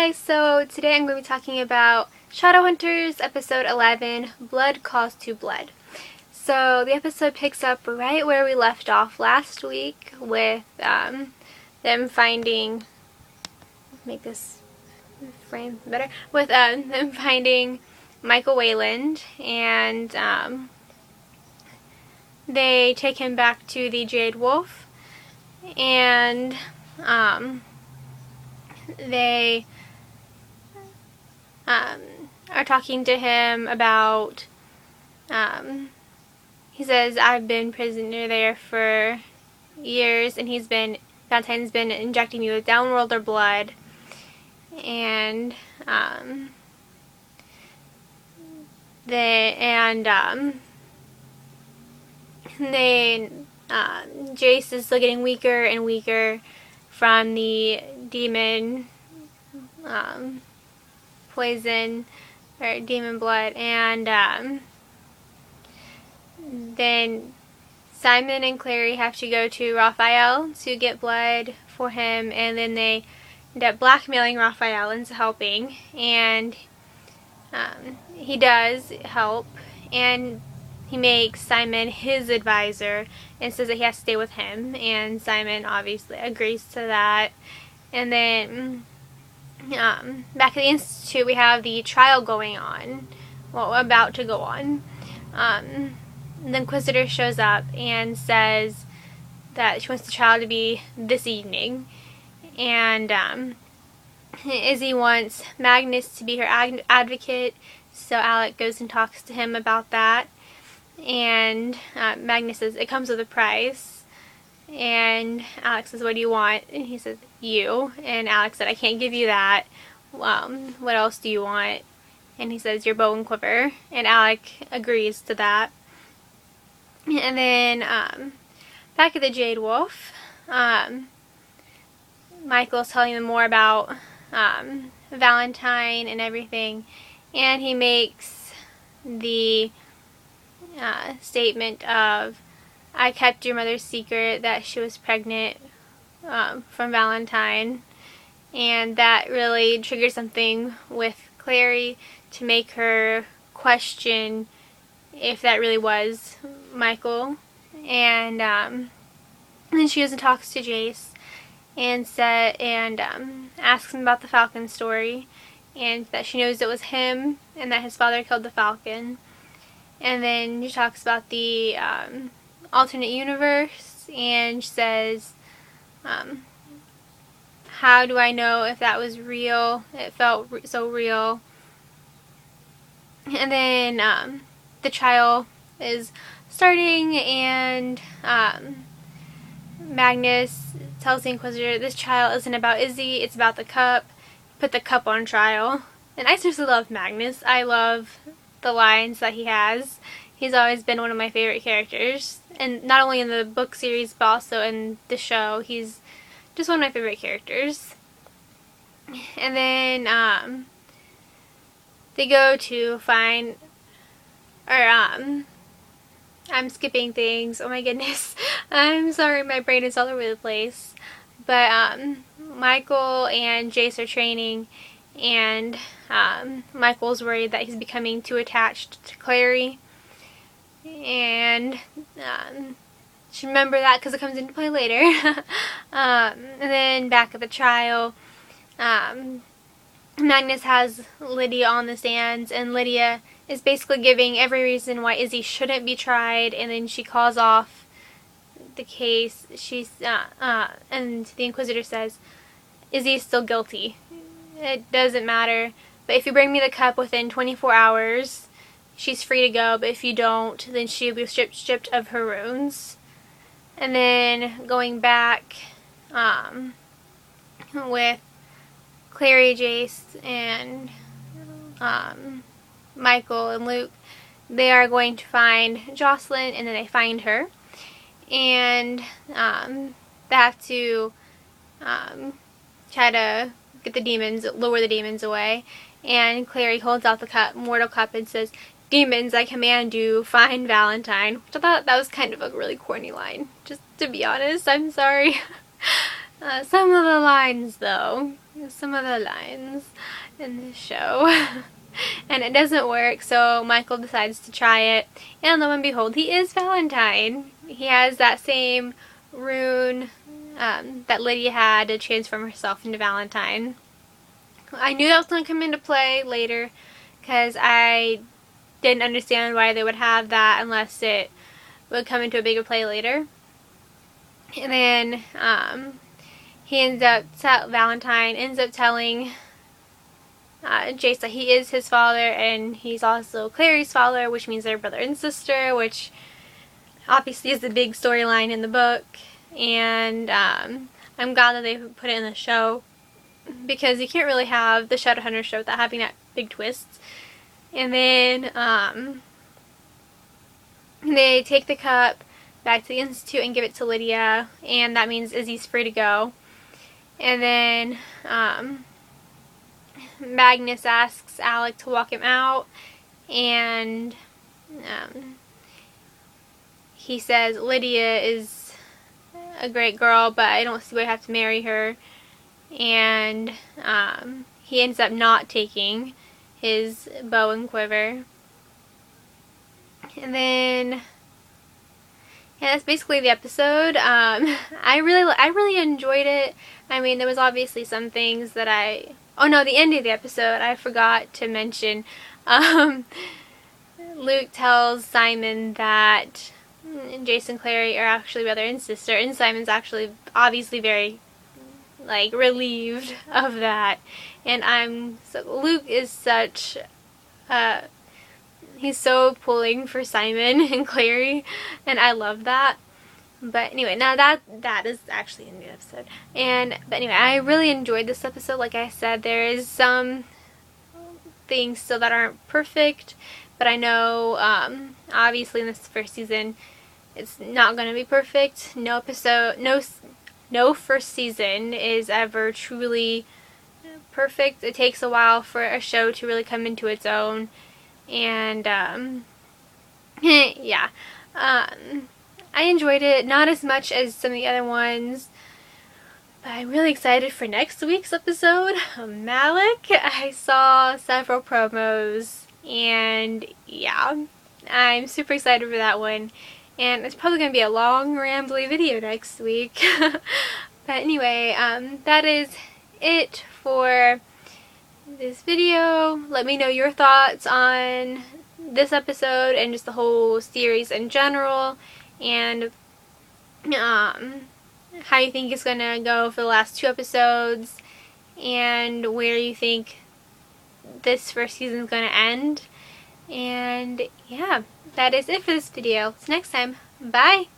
Hi, so today I'm going to be talking about Shadowhunters episode 11, Blood Calls to Blood. So the episode picks up right where we left off last week with them finding, make this frame better, with them finding Michael Wayland, and they take him back to the Jade Wolf, and they are talking to him about, he says, I've been prisoner there for years, and Valentine's been injecting me with downworlder blood, and Jace is still getting weaker and weaker from the demon poison or demon blood, and then Simon and Clary have to go to Raphael to get blood for him, and then they end up blackmailing Raphael into helping, and he does help, and he makes Simon his advisor and says that he has to stay with him, and Simon obviously agrees to that. And then back at the Institute, we have the trial going on, well, about to go on. The Inquisitor shows up and says that she wants the trial to be this evening, and Izzy wants Magnus to be her advocate, so Alec goes and talks to him about that, and Magnus says it comes with a price, and Alex says, what do you want? And he says, you. And Alex said, I can't give you that. What else do you want? And he says, your bow and quiver. And Alec agrees to that. And then back at the Jade Wolf, Michael's telling them more about Valentine and everything, and he makes the statement of, I kept your mother's secret that she was pregnant from Valentine, and that really triggered something with Clary to make her question if that really was Michael. And then she goes and talks to Jace and asks him about the Falcon story, and that she knows it was him and that his father killed the Falcon. And then she talks about the alternate universe, and she says, how do I know if that was real? It felt so real. And then the trial is starting, and Magnus tells the Inquisitor, this trial isn't about Izzy, it's about the cup. Put the cup on trial. And I seriously love Magnus. I love the lines that he has. He's always been one of my favorite characters, and not only in the book series but also in the show. He's just one of my favorite characters. And then they go to find, or I'm skipping things, oh my goodness. I'm sorry, my brain is all over the place. But Michael and Jace are training, and Michael's worried that he's becoming too attached to Clary, and should remember that because it comes into play later. And then back at the trial, Magnus has Lydia on the stands, and Lydia is basically giving every reason why Izzy shouldn't be tried, and then she calls off the case. And the Inquisitor says, Izzy is still guilty. It doesn't matter, but if you bring me the cup within 24 hours, she's free to go, but if you don't, then she'll be stripped of her runes. And then going back with Clary, Jace, and Michael and Luke, they are going to find Jocelyn, and then they find her, and they have to try to lower the demons away. And Clary holds out the cup, mortal cup, and says, demons, I command you, find Valentine. Which I thought that was kind of a really corny line, just to be honest. I'm sorry. Some of the lines, though, some of the lines in this show. And it doesn't work, so Michael decides to try it, and lo and behold, he is Valentine. He has that same rune that Lydia had to transform herself into Valentine. I knew that was going to come into play later, because I didn't understand why they would have that unless it would come into a bigger play later. And then Valentine ends up telling Jace that he is his father, and he's also Clary's father, which means they're brother and sister, which obviously is the big storyline in the book. And I'm glad that they put it in the show, because you can't really have the Shadowhunters show without having that big twist. And then they take the cup back to the Institute and give it to Lydia, and that means Izzy's free to go. And then Magnus asks Alec to walk him out, and he says Lydia is a great girl, but I don't see why I have to marry her. And he ends up not taking his bow and quiver. And then, yeah, that's basically the episode. I really enjoyed it. I mean, there was obviously some things that oh no, the end of the episode, I forgot to mention. Luke tells Simon that Jace and Clary are actually brother and sister, and Simon's actually obviously very, like, relieved of that. And Luke is such, he's so pulling for Simon and Clary, and I love that. But anyway, now that is actually in the episode. But anyway, I really enjoyed this episode. Like I said, there is some things still that aren't perfect, but I know obviously in this first season it's not going to be perfect. No first season is ever truly perfect. It takes a while for a show to really come into its own. And yeah, I enjoyed it, not as much as some of the other ones, but I'm really excited for next week's episode. Malik, I saw several promos, and yeah, I'm super excited for that one. And it's probably going to be a long, rambly video next week. But anyway, that is it for this video. Let me know your thoughts on this episode and just the whole series in general, and how you think it's gonna go for the last 2 episodes, and where you think this first season is gonna end. And yeah, that is it for this video. See you next time. Bye!